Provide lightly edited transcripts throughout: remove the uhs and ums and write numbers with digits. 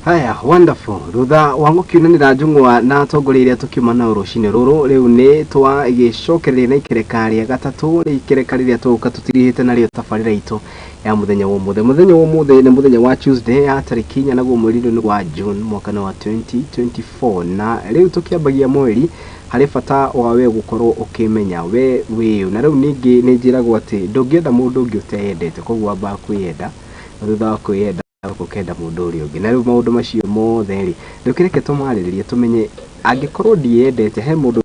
Haya, wonderful. Rutha wangu kiunanira njungwa na tongoriria tukiuma na urucine ruru riu ni twa igicokereria na ikereka ria gatatu ri ikereka riria tuka tutirihite nario tabarira itu ya muthenya wa muthe ni muthenya wa Tuesday ya tariki 4 naguo mweri ni wa June mwaka wa 2024 na riu tukiambagia mweri hari bata wa we gukorwo ukimenya we na riu ningi ni njiragwo ati ndungienda mundu ungi uteyendete koguo amba kwiyenda rutha wa kwiyenda ukenda mundu uri ungi na riu maundu macio mothe ri ndukireke tumariririe tumenye angikorwo ndiyendete he mundu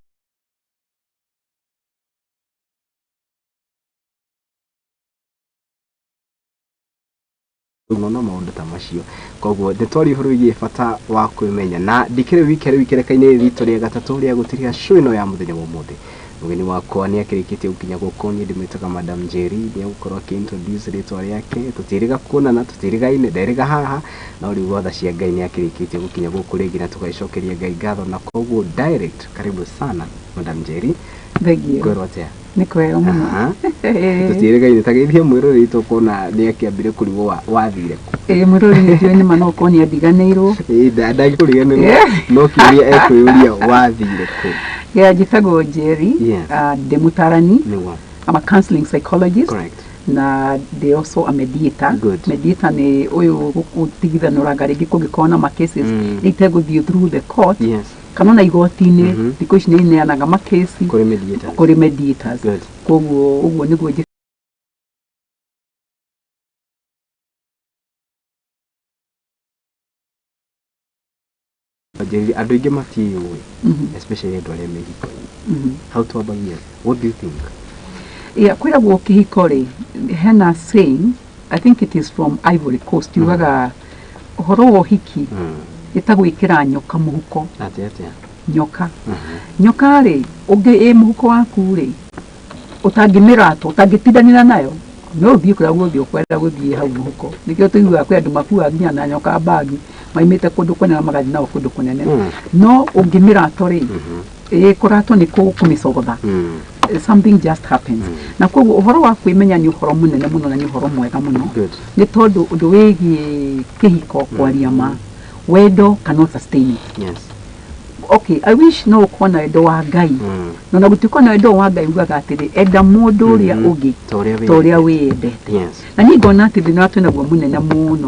no maundu ta macio koguo ndetwari huru igi bata wa kwimenya na ndikire wikerekaine ritu ria gatatu ria gutiria show ino ya muthenya wa muthe mugeni wakwa ni akirikitie gukinya guko ni ndimitaga Madam Jerry ni gukorwo akintroduce ritwa riake tutiriga kuonana tutirigaine nderiga haha na uri wotha cia Ngai ni akirikitie gukinya guko ringi na tugacokeria Ngai ngatho na koguo direct karibu sana Madam Jerry thegio gorwatea nikwega muno tutirigaine tageithia mwiro ritu kona ni akiambire kuriwo wathire ku mwiro ri ni manoko ni adiganeiro ndagi kuriganirwo no kiria ekwiyuria wathire ku Yeah, Jitago Jerry, the Mutarani. I'm a counseling psychologist. Correct. Na they also a mediator. Good. Mediator ne oyo utigitha noragari gikona ma cases itego through the court. Yes. Kanona igotine because ne anaga ma case kuri mediators. Good. Koguo ugo nigo Jerry, I don't get my tea especially in Mexico. How to about you? What do you think? Yeah, kwira woki hikore hena saying, I think it is from Ivory Coast. You waga horo hiki itagwikira nyoka muhuko. Ati. Nyoka. Nyoka ri uge muhuko waku ri utangimirato utangitidanira nayo. No thie kura guthie kwenda guthie hau muhuko. Nikio tuiga kwi andu makua nginya na nyoka bagi. Maimite kundu kwena magathi na kundu kunene no ungimirato ri kurato ni kumisogotha something just happens na koguo uhoro wa kwimenya ni uhoro munene muno na ni uhoro mwega muno ni tondu undu wigi kihiko kwaria ma wendo cannot sustain it. Yes. Okay, I wish no kona wendo wa Ngai no na gutikona wendo wa Ngai ugaga atiri enda mundu uria ugi toria wendete. Yes. Na ni ngona ati thina watu naguo munene muno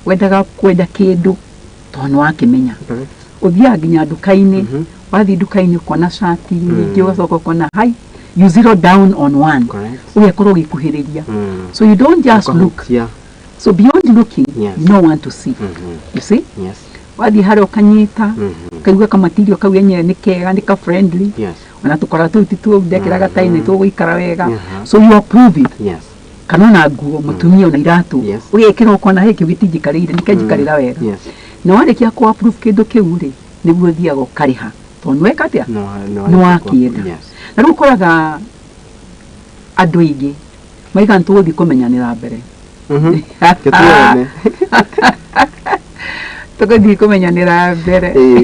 wendaga kwenda kindu tono wakimenya uthia nginya ndukaini wathi ndukaini ukona shati nyingi ugacoka ukona hai you zero down on one ugekorwo gikuhiriria so you don't just look so beyond looking you don't want to see you see wathi haro ukanyita kaigua kamatirio kau yenye ni kega ni ka friendly ona tukora tu titu ndekira gataini tu guikara wega so you approve it kanona nguo mutumia na iratu ugekira ukona hiki gitijikariire nikejikarira wega na wale kia ko approve kindu kiu ri niguo thiago kariha tondu weka atia no akienda na rukoraga andu ingi maiga ntuthi kumenyanira mbere tukathi kumenyanira mbere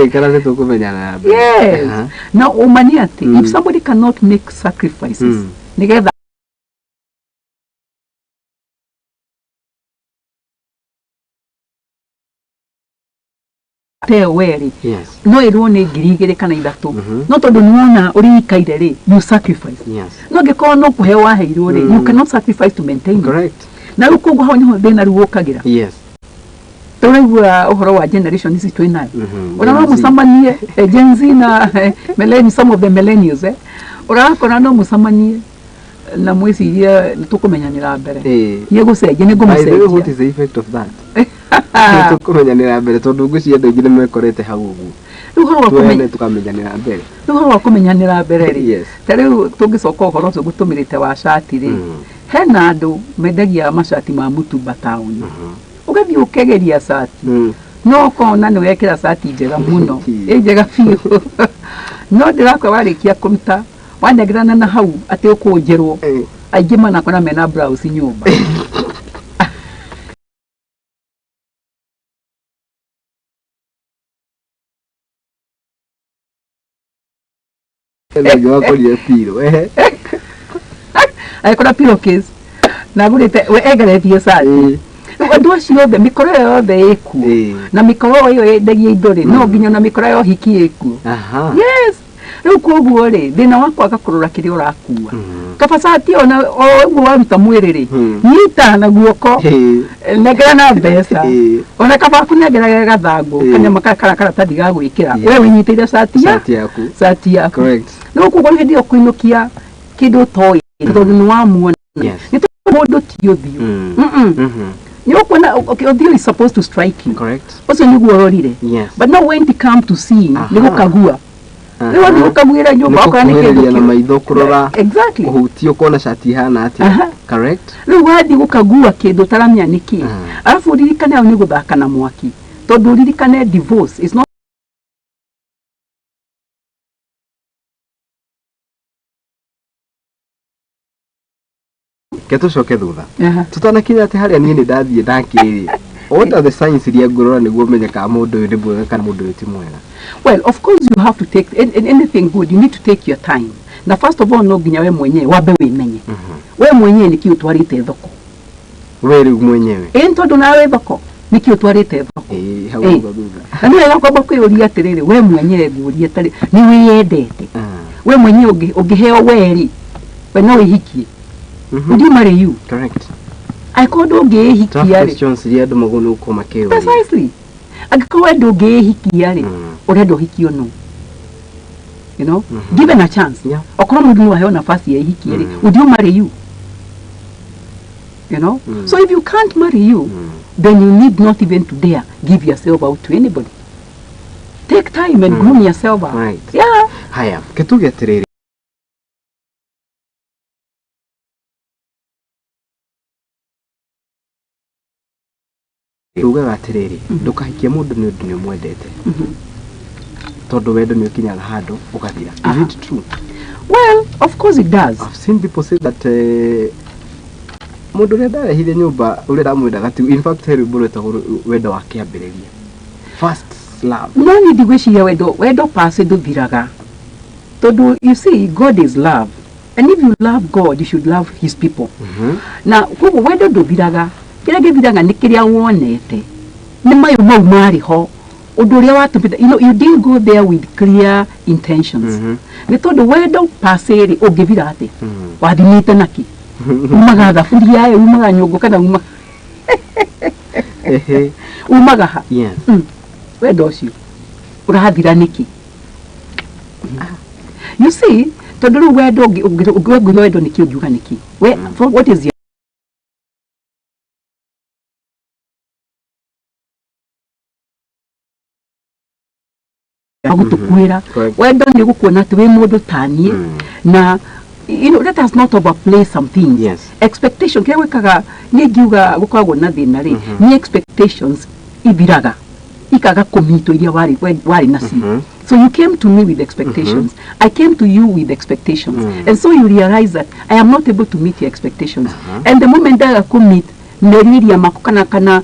ikara ni tukumenyanira mbere yes na umani ati if somebody cannot make sacrifices nigetha weri no irone ngirigire kana ithatu no tondu nuona uri ikaire ri you sacrifice no ngiko no kuhe wa heiro ri you cannot sacrifice to maintain correct na ruko ngo honi ho thina ruokagira turaigua uhoro wa generation ici twinayo urawa musamanie Gen Z na millennials, some of the millennials urakora no musamanie na mwiciria tukumenyanira mbere ye gucenje ni ngumucenjia. What is the effect of that? Tukumenyanira mbere tondu nguci andu ingi ni mekorete hau ugu ruhoro tukamenyanira mbere ruhoro kumenyanira mbere ri tariu tungicoka uhoro ucio gutumirite wa shati ri hena andu mendagia mashati ma mutumba town ugathi ukegeria shati no kona ni wekira shati njega muno njega fiu no ndirakwa warikia kuruta wanegirana na hau ati ukunjirwo aingi mana kona mena blouse nyumba Ndio wako ni pilo aikora pillowcase na gurite we egeretie sati andu acio othe mikoro yothe iku na mikoro iyo yendagia indo ri no nginya na mikoro yo hiki iku yes riu koguo ri thina wakwa gakurura kiri urakua kabacati ona oguo waruta mwiri ri nyita na guoko negera na mbeca ona kabaku negera gathangu kanyama karatathi ga gwikira we winyitire sati yaku correct no koguo hindi okuinukia kindu toy tondu ni wamuona ni mundu ti uthio you know, okay, Odio is supposed to strike you. Correct. Also, you go already. Yes. But now when it comes to seeing, you go kagua. You want to kagua and you go kagua. Exactly. Uhutio kona shati hana ati. Correct. You want to kagua kedo taramia niki. Alafu uririkane au nigo thaka na mwaki. Tondu uririkane divorce is not keto shoke thutha tutanakinya ati haria ni ndathie ndakiri what are the signs iria ngorora niguo menye ka mundu uyu ni mwega kana mundu uyu ti mwega? Well, of course you have to take anything good, you need to take your time. Na first of all no nginya we mwenyewe wabe wimenye we mwenyewe niki utwarite thoko we ri mwenyewe tondu nawe thoko niki utwarite thoko hau thutha na niyo kwamba kwiuria atiriri we mwenyewe nguria tari ni wiyendete we mwenyewe ungiheo weri we no ihikie would you marry you? Correct. I called ogehikiare. Questions ria ndu magunu uko makeo. Precisely. Agikawa ndu ogehikiare. Urendo hikio no. You know? Given a chance. Yeah. Okoro mundu ni waheo nafasi ya hikiare. Would you marry you? You know? So if you can't marry you, then you need not even to dare give yourself out to anybody. Take time and groom yourself out. Right. Yeah. Haya, ketuge atiriri. Ruga atiriri ndukahikie mundu ni undu ni mwendete tondu wendo ni ukinyaga handu ugathira. Is it true? Well, of course it does. I've seen people say that mundu renda hithia nyumba uri ramwenda gati in fact heri buru ta wendo wa kiambiriria first love no ni digwishia wendo pase nduthiraga tondu you see God is love and if you love God you should love his people. Na kuko wendo nduthiraga kira githiraga ni kiria wonete ni mayo mau mari ho undu uria watupita you know you didn't go there with clear intentions ni tondu wendo pase ri ungivira ati wathimite naki umaga thaburia ye umaga nyungu kana umaga ha yes wendo ucio urathira niki you see tondu ru wendo ungwe wendo niki ungiuga niki what is agutukwira wendo ni gukuona ati we mundu tanie na you know let us not overplay some things. Yes. Expectation kile wekaga ni ngiuga gukoragwo na thina ri ni expectations ibiraga ikaga komito iria wari nasi. So you came to me with expectations. I came to you with expectations. And so you realize that I am not able to meet your expectations. And the moment that I commit neriria makukana kana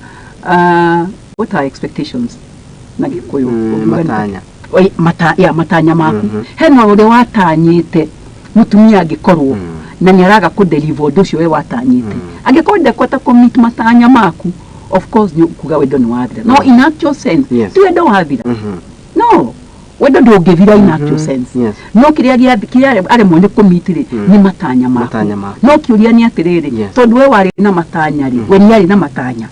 what are expectations? Nagikuyu matanya. Matanya maku. Hena uri watanyite mutumia angikorwo na nyaraga ku deliver undu ucio we watanyite angikorwo kwata commit matanya maku of course ni kuga wendo ni wathira no in actual sense ti wendo wathira no wendo ndungivira in actual sense no kiria ari mwene commit ri ni matanya maku no kiuria ni atiriri tondu we wari na matanya ri we ni ari na matanya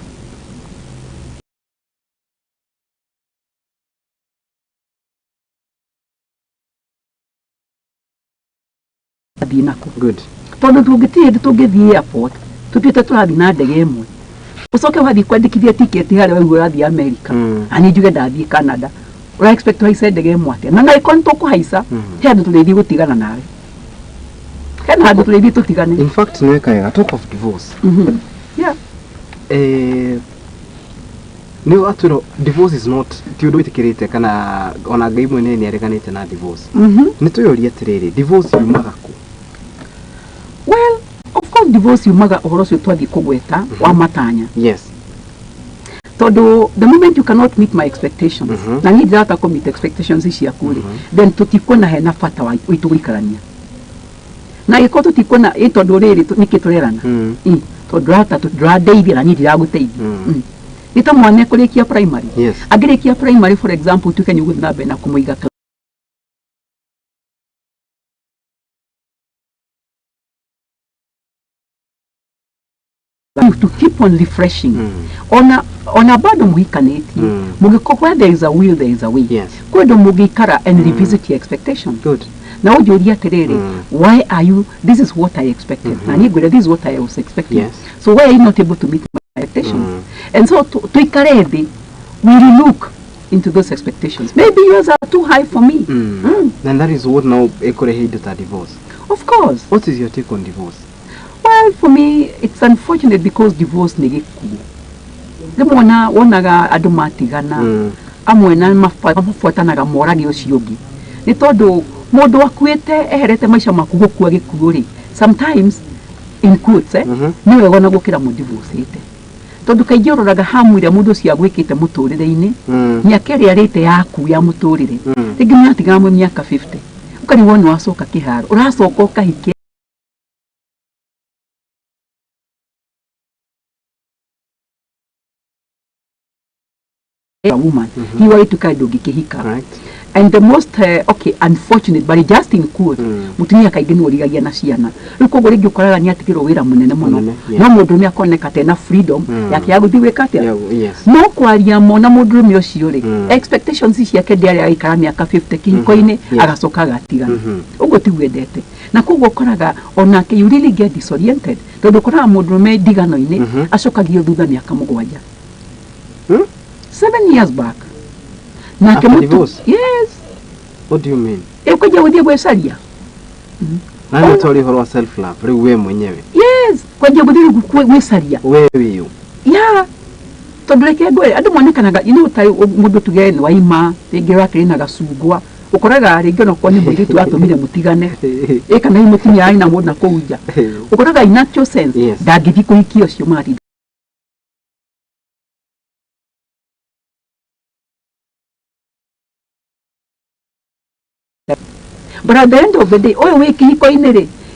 good tondu tungithie airport tutite turathi na ndege imwe ucoke wathi kwandikithia ticket hari we urathi America ani njuge ndathi Canada ura expect haice ndege imwe atia na ngai konto kuhaica he andu turethi gutigana nawe kana andu turethi tutigane in fact no eka talk of divorce yeah no aturo divorce is not ti undu witikirite kana ona ngai mwene ni areganite na divorce ni tuyoria tiriri divorce yumaga ku? Well, of course divorce yumaga uhoro cio twathi kugweta wa matanya. Yes. Todo the moment you cannot meet my expectations, na ni data ko meet expectations ici ya kule, then tutikona hena fata wa ituikarania. Na iko tutikona ito dorere nikitorerana. To data to draw David na ni dirago David. Nita mwana kurekia primary. Yes. Agerekia primary for example tukanye gutnabe na kumuiga to keep on refreshing. On a bado muhikaneti. Where there is a will, there is a way. Yes. Kwedo mugikara and revisit your expectation. Good. Now ujoria terere, why are you, this is what I expected. This is what I was expecting. Yes. So why are you not able to meet my expectations? And so to ikaredi, we look into those expectations. Maybe yours are too high for me. And that is what now ekorehide to divorce. Of course. What is your take on divorce? Well, for me, it's unfortunate because divorce negeku. Demona wonaga adumatigana. Amwena mafuatanaga moragi oshiogi. Ni todo modo akwete eherete maisha makugo kwa gikuguri. Sometimes in quotes niwe gona gukira mu divorce ite. Todo kaijororaga hamu ira mudo cia gwikite muturire-ini. Myaka iri arite yaku ya muturire. Rigi myatigamwe myaka 50. Ukari wona wasoka kiharo. Urasoka ukahike a woman. He wanted to kind of gikihika. Right. And the most unfortunate, but just in quote, mutumia kaigeni worigagia na ciana. Ruko gori gukaraga ni atikiro wira munene muno. No mundu ni akoneka tena freedom yake ya guthiwe kate. No kwaria mona mundu mi ocio ri. Expectations ici yake ndiari aikara miaka 50 kihiko-ini agacoka gatiga. Ugo ti wendete. Na kugo koraga onake you really get disoriented. Tondu koraga mundu me digano-ini acokagio thutha miaka 7. 7 years back. After divorce? Yes. What do you mean? Ukaja udia gwesaria. Nani utori horo self love? Ri we mwenyewe. Yes. Kwaja udia gwesaria. Wewe yo. Yeah. Todreke gwe adu monekanaga utai mundu tugene waima tegera kina gasugwa. Ukoraga ringi no kwani muritu atumire mutigane. Eka na imutimya aina mundu na kuja. Ukoraga in actual sense dagithi kuhikio cio mari. But at the end of the day,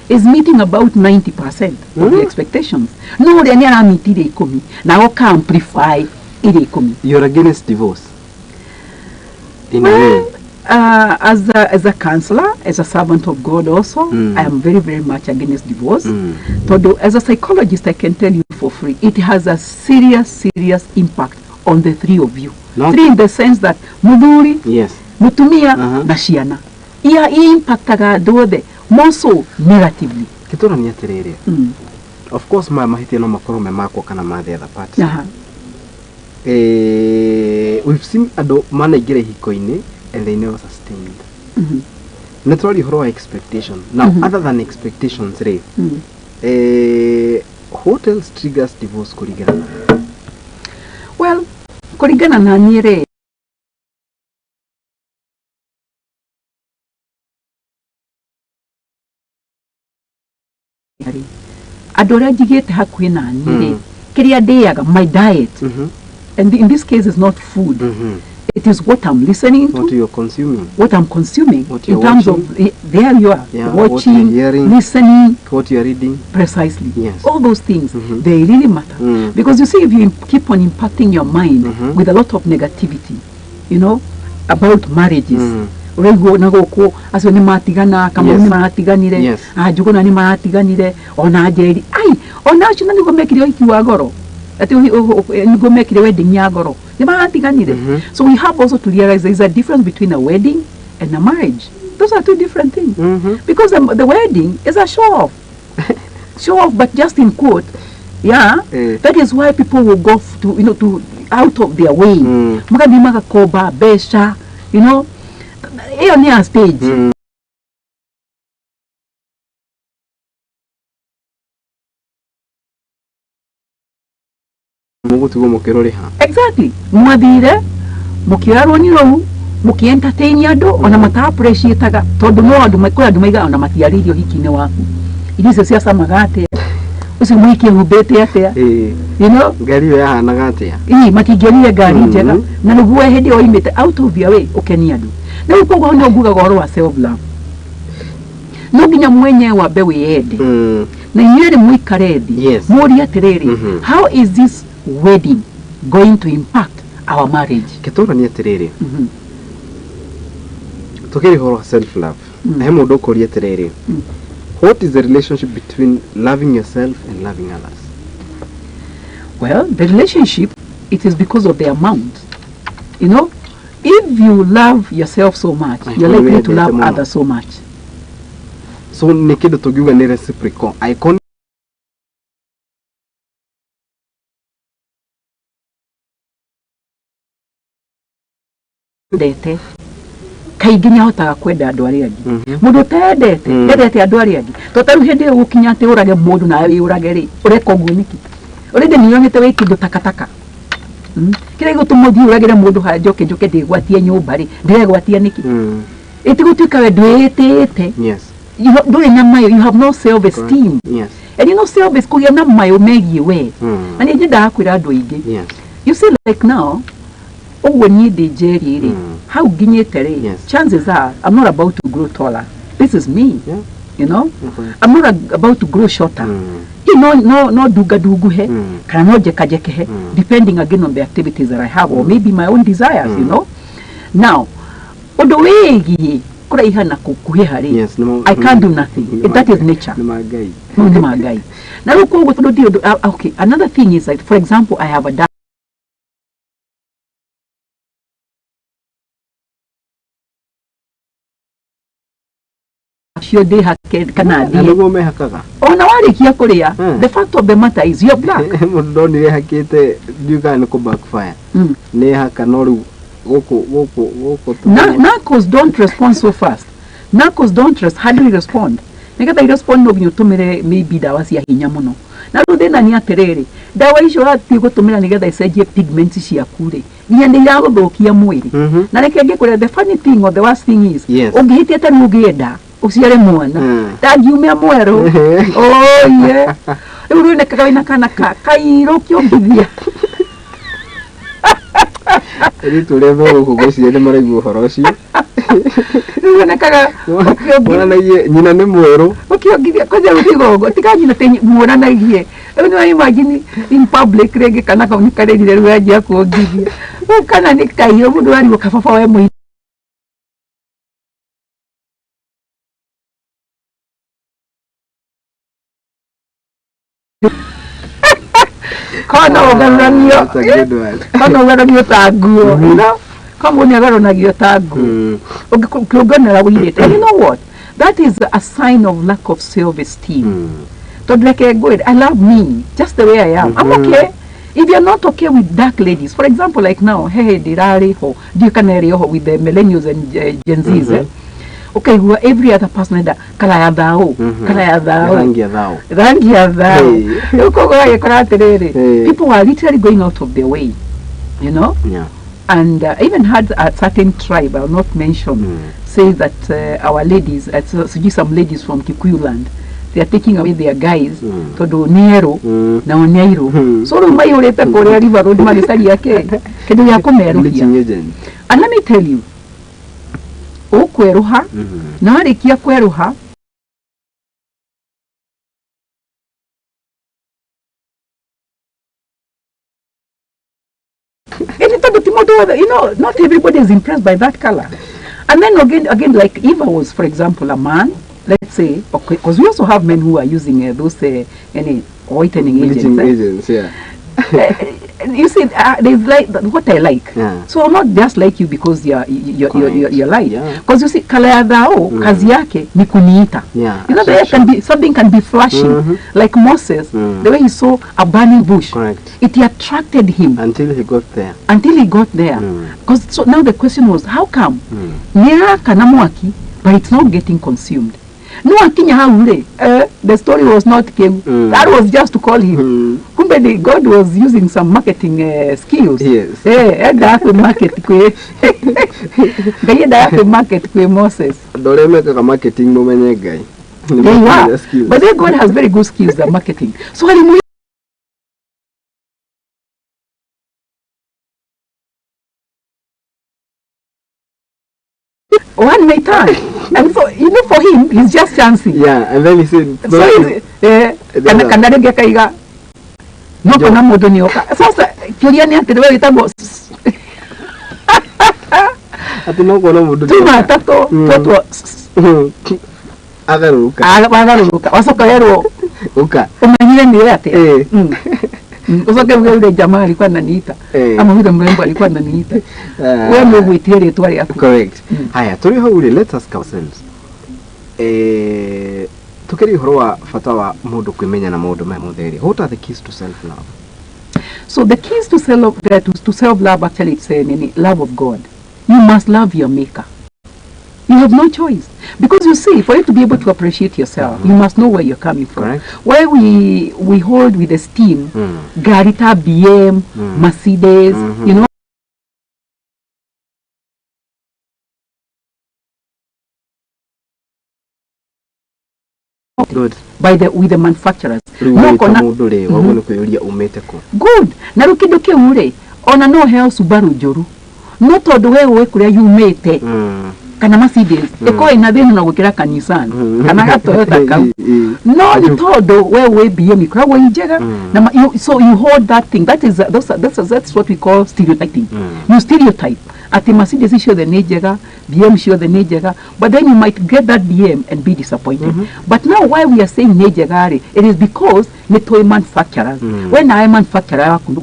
is meeting about 90% of the expectations. No, they are meeting the economy. Now, can amplify it. You're against divorce? In a way? As a counselor, as a servant of God also, I am very, very much against divorce. Though, as a psychologist, I can tell you for free, it has a serious impact on the three of you. Three in the sense that Muduri, Mutumia, Nashiana. Ia impactaga duothe more so negatively. Kitora ni atiriri. Of course mahiti no makoro me mako kana ma the other part. We've seen ado mana igire hiko-ini and they never sustained. Naturally horo expectation. Now other than expectations, what else triggers divorce kurigana? Well, kurigana na nire adora jigete hakuhi na nire kiria ndiaga my diet and in this case is not food it is what I'm listening to, what you're consuming, what I'm consuming, what you're in terms watching. of there you are watching, what you're hearing, listening, what you're reading. Precisely. Yes. All those things they really matter because you see if you keep on impacting your mind with a lot of negativity, you know, about marriages. Rego na goko aso ni matigana kama ni matiganire ajugo na ni matiganire ona ajeri ai ona chuna ni gomekire iki wa goro ati ni gomekire wedding ya goro ni matiganire. So we have also to realize there is a difference between a wedding and a marriage. Those are two different things. Because the wedding is a show off but just in quote. That is why people will go to to out of their way mukadi makakoba besha, you know. Hiyo ni a stage. Exactly. Mwathire mukirarwo ni rohu mukientertain ando ona mata appreciate tondu no andu maiga ona matiaririo hiki-ini waku. Iricio cia samagate ucio mwiki hubete atia you know ngari yo yahanaga atia matingerire ngari njega na niguo hindi o imite out of your way ukenia andu na uko no nguga goro wa self love no nginya mwenye wa bewe yende na inyere mwikarethi muri atiriri how is this wedding going to impact our marriage ketora ni atiriri tokeri horo self love na hemo ndo kori atiriri what is the relationship between loving yourself and loving others? Well, the relationship, it is because of the amount. You know, if you love yourself so much, you're likely to love others so much. So, ni kido togiuga ni reciprocal. Icon dete kaiginya hotaga kwenda andu aria angi mundu tendete ndete andu aria angi to taru hindi gukinya ati urage mundu na urage ri ureka guo niki urende niyonyete we kindu takataka kire gutumo thi uragire mundu ha njoke ndigwatie nyumba ri ndigwatie niki itigutuika we ndwitite you do na mayo you have no self esteem and you know self esteem kugia na mayo megie we na ni njida akwira andu aingi you see like now when you DJ how ginyete chances are I'm not about to grow taller. This is me. You know? I'm not about to grow shorter. You know, no dugu he, kana no jeka he, depending again on the activities that I have or maybe my own desires, you know? Now, odo wegi kura ihana kukuhe hari. I can't do nothing. That is nature. No magai. Now okay, another thing is like, for example, I have a dad. Your day kana ndugu mehakaga ona warikia kuria the fact of the matter is you're black mundu ni hakite ndiuga ni ku backfire ni haka no ru goko narcos don't respond so fast. Narcos don't hardly respond. Nigetha respond no ginyotumire maybe dawa cia hinya muno na ru thina ni atiriri dawa icio ati gutumira nigetha icenjie pigments cia kure ni ndi ya guthukia mwiri na reke ngikuria the funny thing or the worst thing is ungihitie ta nugienda usiare mwana tangiumia mwero oh yeah uru ne kaka kana kairo kiombithia eri tureve gugucie ne maraigu horocio uru ne kaka mwana ye nyina ne mwero ukiongithia kwaje utigogo tikanyina te mwana nagie no imagine in public rege kana ka unikarerire rwaje akuongithia kana ni kairo mundu ari ukafafa we mu kono ugaranio taguo you know kama unagaranagia taguo ukiuganira wirite you know what that is a sign of lack of self esteem to like good I love me just the way I am I'm okay if you're not okay with dark ladies for example like now hey dirari ho do you can ho with the millennials and Gen Zs okay, who every other person that kala ya dhao rangi ya dhao uko kwa karatere people are literally going out of their way, you know. And I even had a certain tribe I'll not mention say that our ladies some ladies from Kikuyu land they are taking away their guys to do Nero na Oneiro so rumai ureta Korea River Road malisali yake kedu ya komerukia and let me tell you okweruha na arikia kweruha you know not everybody is impressed by that color and then again like if I was for example a man let's say okay because we also have men who are using those any whitening agents you see there's like what I like so I'm not just like you because you're light because you see kala ya dhao kazi yake ni kuniita you know there can be something can be flashing like Moses the way he saw a burning bush it attracted him until he got there because so now the question was how come nia kana mwaki but it's not getting consumed. No, the story was not came. That was just to call him. God was using some marketing skills. Yes. Market Moses. Dole make marketing no menye guy. There you are. But then God has very good skills at marketing. So one may turn. And so, you know, for him, he's just chancing. Yeah, and then he said, so kanadege kaiga no kana modo nyoka. Sasa kiulia ni ati wewe tabo. Ati no kana modo. Tuma tato toto. Agaruka. Wasoka yero. Uka. Umanyire ni ate. Usoke yule jamaa alikuwa ananiita. Ama yule mrembo alikuwa ananiita. Wewe ndio uitire twali hapo. Correct. Haya, tuli hauli, let us ourselves. Tukiri horo wa fatawa mundu kwimenya na maundu ma mutheri. What are the keys to self love? So the keys to self love actually it's love of God. You must love your maker. You have no choice. Because you see, for you to be able to appreciate yourself, you must know where you're coming from. Correct. Where we hold with esteem, Garita, BM, Mercedes, you know. Good. With the manufacturers. No, good. Na rukindo ke ure, ona no heo Subaru joru. No todo wewe kuria yumete. Kana Mercedes eko ina thina na gukira kanisani kana ga Toyota kau no ni todo wewe BM ikora we njega so you hold that thing. That's what we call stereotyping. You stereotype at Mercedes show the nejega, BM show the nejega, but then you might get that BM and be disappointed. But now why we are saying nejega, it is because ni toy manufacturers. When I manufacturer kuno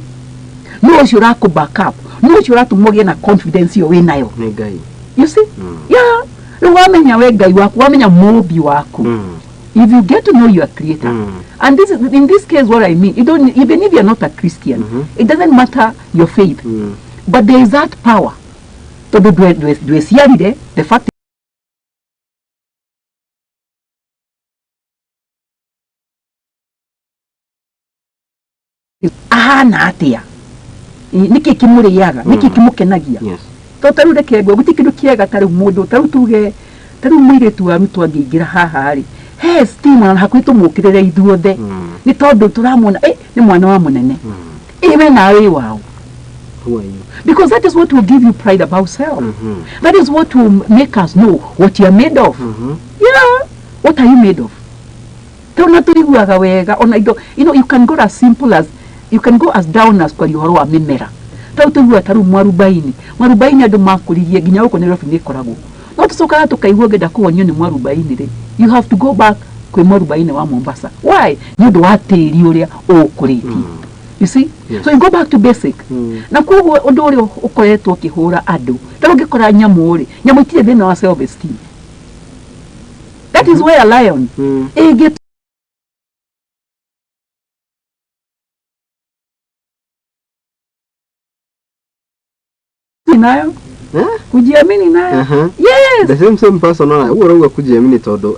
no shura ko backup, no shura to moge na confidence yo we nayo. You see? Yeah. Wamenya wega wako, wamenya mobi wako. If you get to know your creator, and this is, in this case what I mean, you don't, even if you're not a Christian, it doesn't matter your faith, but there is that power. To do the fact na atia. Niki kimure yaga, niki kimukenagia. Yes. Totaru de kego gutikindu kiega taru mundu taru tuge taru mwire tu arutu angigira haha ri he steam na hakwito mukirere ithuothe ni tondu turamona ni mwana wa munene even nawe wao. Who are you? Because that is what will give you pride about self. That is what will make us know what you are made of. Yeah, what are you made of? Tona turiguaga wega ona ido, you know, you can go as simple as, you can go as down as kwa yuhoro wa mimera. Tautuwa taru mwarubaini adu makuririe ginya uko Nairobi nikoragwo no tusoka tukaigua genda kuonyo ni mwarubaini ri you have to go back kwe mwarubaini wa Mombasa. Why? Nyondo wa tiri uria ukuriti. You see? Yes. So you go back to basic. Na kugo undu uri ukoretwo kihura adu taru ngikora nyamu uri nyamu itire thina wa self esteem. That is where a lion get nayo kujiamini nayo. Yes, the same person ona urongo kujiamini todo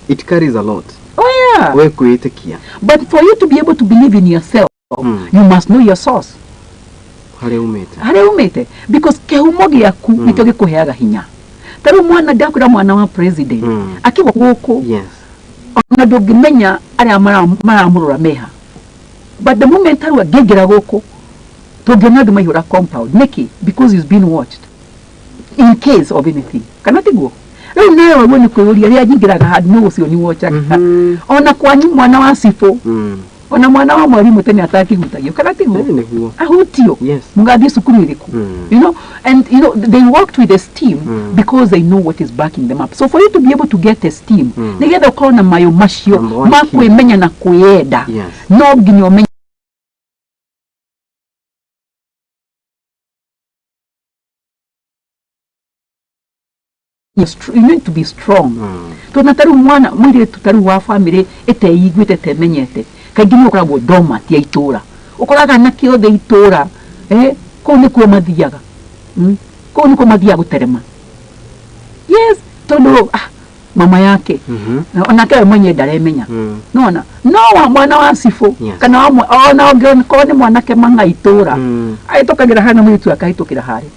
it carries a lot. Oh yeah, we kuitekia. But for you to be able to believe in yourself, you must know your source. Hare umete because kehumo giaku nikyo gikuheaga hinya. Taru mwana ndakura mwana wa president akiwa guku. Yes, ona ndungimenya ari maramurura meha, but the moment taru agigira guku Togenadu mayura compound, Nikki, because he's been watched in case of anything. Kanati go. Nayo wabone kuyuri yari agiraga had no si oni watcha. Ona kwanyi mwana wa sifo. Ona mwana wa mwalimu tena ataki hutayo. Kanati go. Ahutio. Yes. Mungadi sukuru iliku. You know, and you know they worked with esteem because they know what is backing them up. So for you to be able to get esteem, nigeda ukona mayo mashio, makwe menya na kuyeda. Yes. No ginyo menya. You need to be strong. To nataru mwana mwire tutaru wa family eteigwite temenyete kaingini ukoragwo dormant ya itura ukoraga nakio the itura ko ni kuo mathiaga ko ni ko mathia guterema. Yes, tondu mama yake onake mwenye ndaremenya nona no wa mwana wa sifu kana ona onge ko ni mwanake manga itura aitokagira hana mwitu akaitukira hari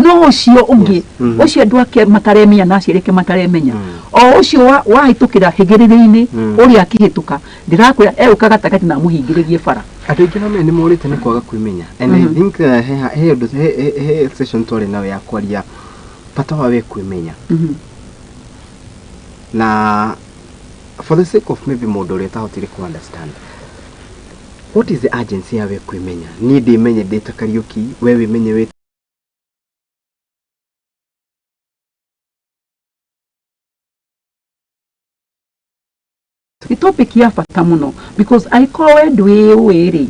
no ucio ungi ucio ndwake mataremenya na cireke mataremenya o ucio wahitukira higiriri-ini uri akihituka ndirakwira ukaga takati na muhingiririe bara Atu ingĩ name nĩ morĩte nĩ kwaga kwĩmenya and I think he session twarĩ nawe ya kwaria bata wa we kwĩmenya na for the sake of maybe mũndũ ũrĩa ũtahotire ku understand what is the urgency ya we kwĩmenya niĩ ndĩmenye ndĩ ta Kariuki we wĩmenye we the topic ya bata muno because I call it wĩrĩ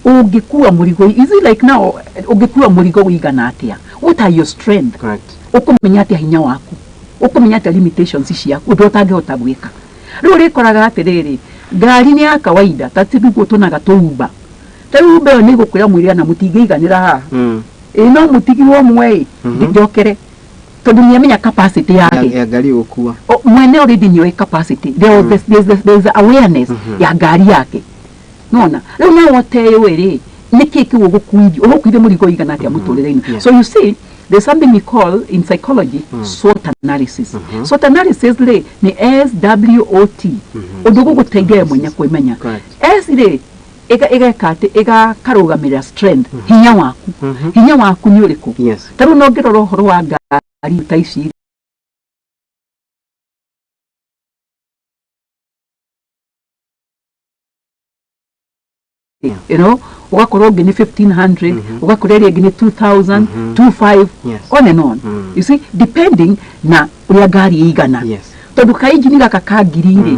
ungĩkua mũrigo is it like now ungĩkua mũrigo wĩigana atia what are your strength correct ukumenya atia hinya waku ukumenya atia limitations ciaku ũndũ ũtangĩhota gwĩka rĩu rĩkoraga atĩrĩrĩ ngari nĩ ya kawaida tatiguo tunaga tuumba tuumba ĩyo nĩ gũkwĩra mwĩrĩ na mũtingĩiganĩra haha no mũtigirwo mwe njokere tondu niamenya capacity yake ya ngari gukua mwene already nyoe capacity there's awareness ya ngari yake nona riu na wote weri niki kiwo gukuithio murigo igana atia muturire-ini so you see there's something we call in psychology SWOT analysis SWOT analysis ni SWOT undu guguteithia mwenye kwimenya S ega kate ega karugamirira strength hinya waku ni uriku taru no ngirora horo wa ngari ta ici you know ugakorwo ngini 1500 ugakorwo ngini 2000 25 on and on you see depending na uria ngari igana tondu ka engine gaka ka ngiri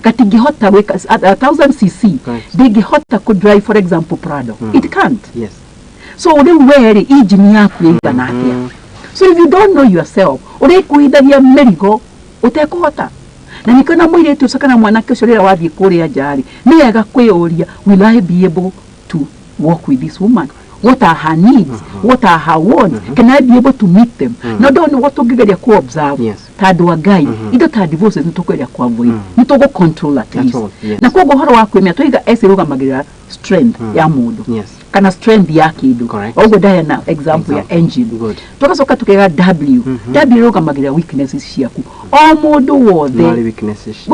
katingihota gwika 1000cc ndingihota ku drive for example Prado it can't so uri weri engine yaku igana atia so if you don't know yourself uri kuidagia merigo utekuhota na nikona mwiritu sakana mwanake ucio rira wathie kuria njari ni wega kwiyuria will I be able to walk with this woman what are her needs what are her wants can I be able to meet them no don't know what to geria ku observe tadu wa guy indo ta divorce ni tukweria ku avoid ni tugo control at least na kwa horo wa kwemia twiga rugamagirira strength ya mundu kana strength ya kindu ogo daya na example ya engine tugacoka tukega w rugamagirira weaknesses ciaku o mundu wothe weaknesses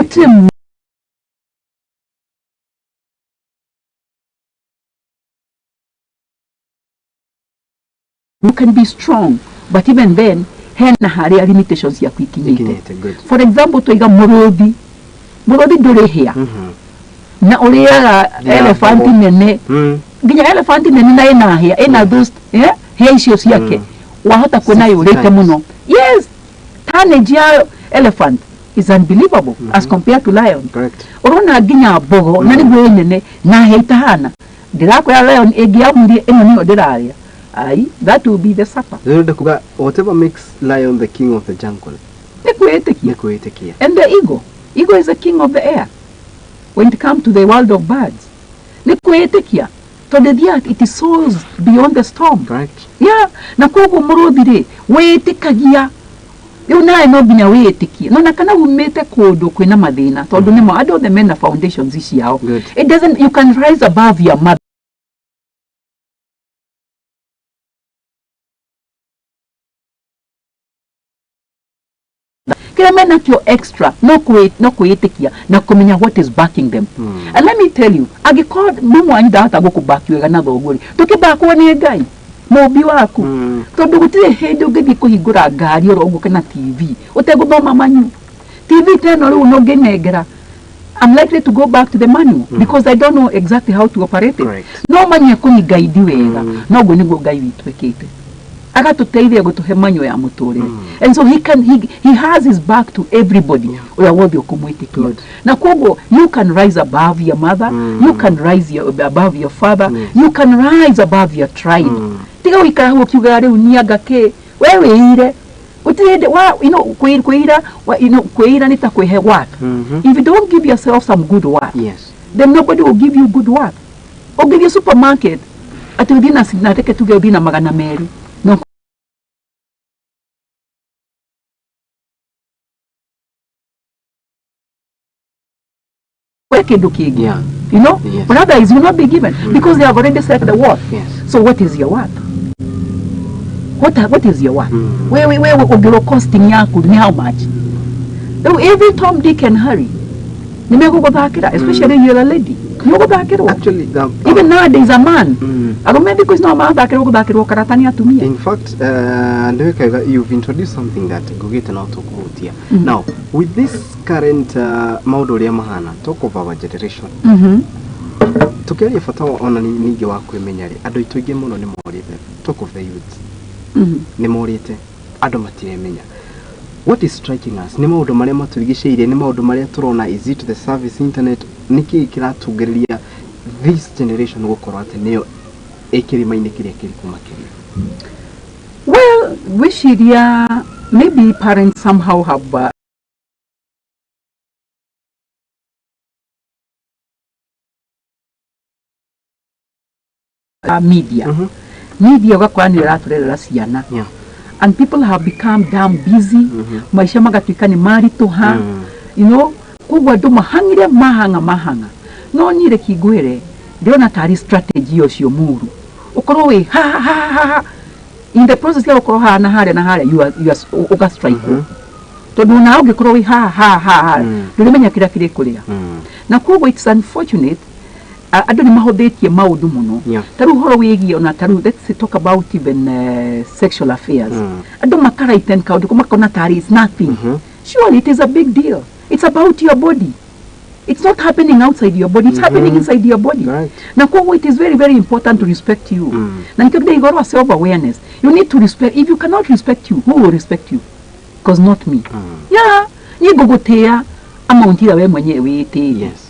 you can be strong but even then hena hari limitations ya kwikinyite for example tuiga muruthi nduri hia na uriaga elephant nene ginya elephant nene na ina hia ina those hia icio ciake wahota kuona yurite muno yes tonnage ya elephant is unbelievable as compared to lion urona ginya bogo na ni nene na hia itahana ndirakwira lion egiamurie eno niyo ndiraria that will be the supper. Whatever makes lion the king of the jungle. And the ego is the king of the air. When it comes to the world of birds, to the earth, it is soars beyond the storm. Correct. Yeah. Na kugo muruthire wetikagia yuna no binya wetikia no nakana umete kodo kwina mathina tondu nimo ado the men foundations ici yao. It doesn't you can rise above your mother. Kila kyo extra no kuitikia na kumenya what is backing them and let me tell you agikod mumu anda hata gukubakiwega na thoguri tukibakwo ni ngai mubi waku tondu gutire hindi ungithi kuhingura ngari oro uguke na TV uteguthoma manyu TV teno riu no nginengera I'm likely to go back to the manual because I don't know exactly how to operate it. No manya kuni guide wega no go nigo ngai witu ekete agatuteithia gutuhe manyo ya muture and so he has his back to everybody uya wothe ukumwitikia na kogo you can rise above your mother you can rise above your father you can rise above your tribe tiga wikara huo kiuga riu niaga ke wewe ire utinde wa kuira nitakwehe what if you don't give yourself some good work then nobody will give you good work or give you supermarket ati udina sinateke tuge udina magana meri no you know but otherwise you will not be given because they have already set the worth so what is your worth what is your worth? Where will costing yaku ni how much? Though every Tom, Dick and Harry, you may go back it, especially you're a lady. You go back it. Actually, even nowadays a man. I don't remember because no man back it karatania to me. In fact, you've introduced something that go get an auto quote here. Now, with this current Maudori Mahana, talk of our generation. Tukiaria fata ona ningi wa kwimenyari andu ituingi muno ni morite talk of the youth ni morite andu matiremenya what is striking us ni maundu maria maturigiceirie ni maundu maria turona is it the service internet niki kiratungiriria this generation gukorwo ati niyo ikirimaini kiria kiri kumakiria. Well, wishiria maybe parents somehow have media. Media wakwa ni raturera ciana. And people have become damn busy. Maisha magatuika ni marituha. You know, kugwa ndu mahangire mahanga. No nyire kigwere ndiona tari strategy ocio muru. Ukorwo we ha. In the process ya ukorwo ha na haria you are strike. Tondu na ugikorwo we ha. Ndimenya kira kire kuria. Na kugwa it's unfortunate. Ado ni mahothetie maundu muno taru horo wigi ona taru let's talk about even sexual affairs ado makara iten kaudu kumakona tari is nothing surely it is a big deal. It's about your body. It's not happening outside your body, it's happening inside your body. Na kwa it is very very important to respect you. Na nikabida igoro self awareness. You need to respect. If you cannot respect you, who will respect you? Because not me. Yeah, ni gogotea ama untira we mwenye wete. Yes.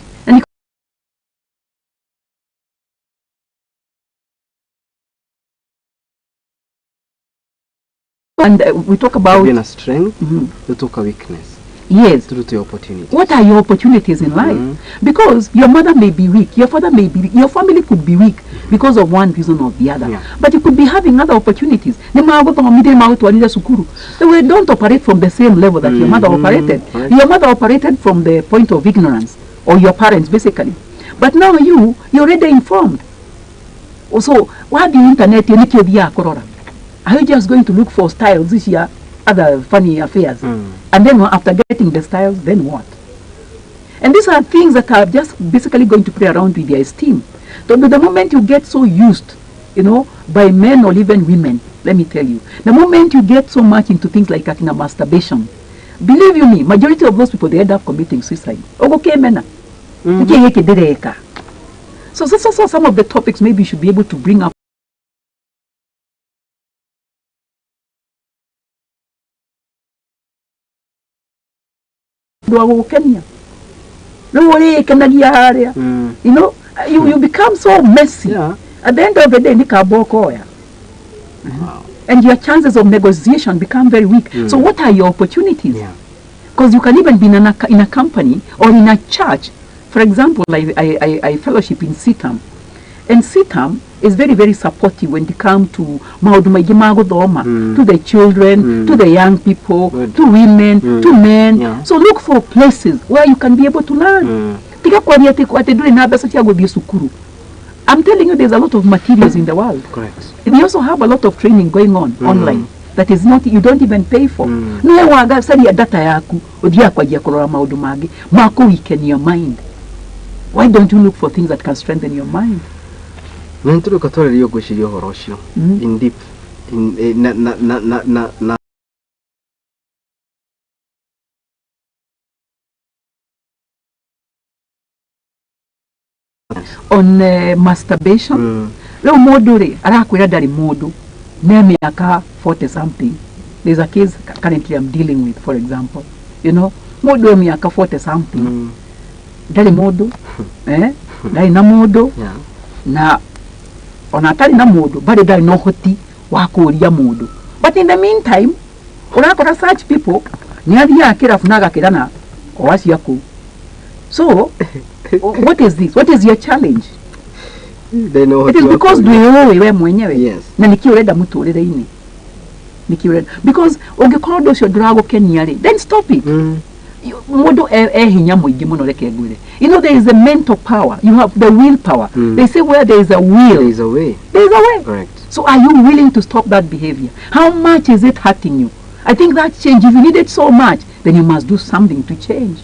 And we talk about a strength, you talk a weakness. Yes. Through to your opportunities. What are your opportunities in life? Because your mother may be weak, your father may be weak, your family could be weak because of one reason or the other. But you could be having other opportunities. They don't operate from the same level that your mother operated. Your mother operated from the point of ignorance, or your parents basically. But now you're already informed. So, why the internet you need to be a corona? Are you just going to look for styles this year, other funny affairs? And then after getting the styles, then what? And these are things that are just basically going to play around with your esteem. So the moment you get so used, you know, by men or even women, let me tell you, the moment you get so much into things like masturbation, believe you me, majority of those people, they end up committing suicide. So some of the topics maybe you should be able to bring up. Kenya. You know, you become so messy. At the end of the day, and your chances of negotiation become very weak. So what are your opportunities? Because you can even be in a company or in a church. For example, I fellowship in CITAM. And CITAM is very, very supportive when it comes to to the children, to the young people, to women, to men. So look for places where you can be able to learn. I'm telling you, there's a lot of materials in the world. Correct. And we also have a lot of training going on online that is not, you don't even pay for. No waga sari ya data yaku odia kwa jia kolora maudu magi mako weaken your mind. Why don't you look for things that can strengthen your mind? Nanturu katore liyo gwishirio horoshio in deep in na on masturbation. Leo modu re arakwira dari modu na miaka 40 something. There's a case currently I'm dealing with, for example. You know, modu miaka 40 something. Dari modu dari na modu na onatari na modu bali dari no hoti wakuria modu. But in the meantime, urakora such people ni ali akira funaga kirana owasi yako. So what is this? What is your challenge? They know it is because we mwenyewe. Yes. Na nikiureda muturire ini. Nikiureda because ungekora docio drago kenyari, then stop it. Modo hinya muingi muno reke ngwire. You know, there is a mental power. You have the willpower. They say where there is a will, there is a way. There is a way. Correct. So are you willing to stop that behavior? How much is it hurting you? I think that change, if you need it so much, then you must do something to change.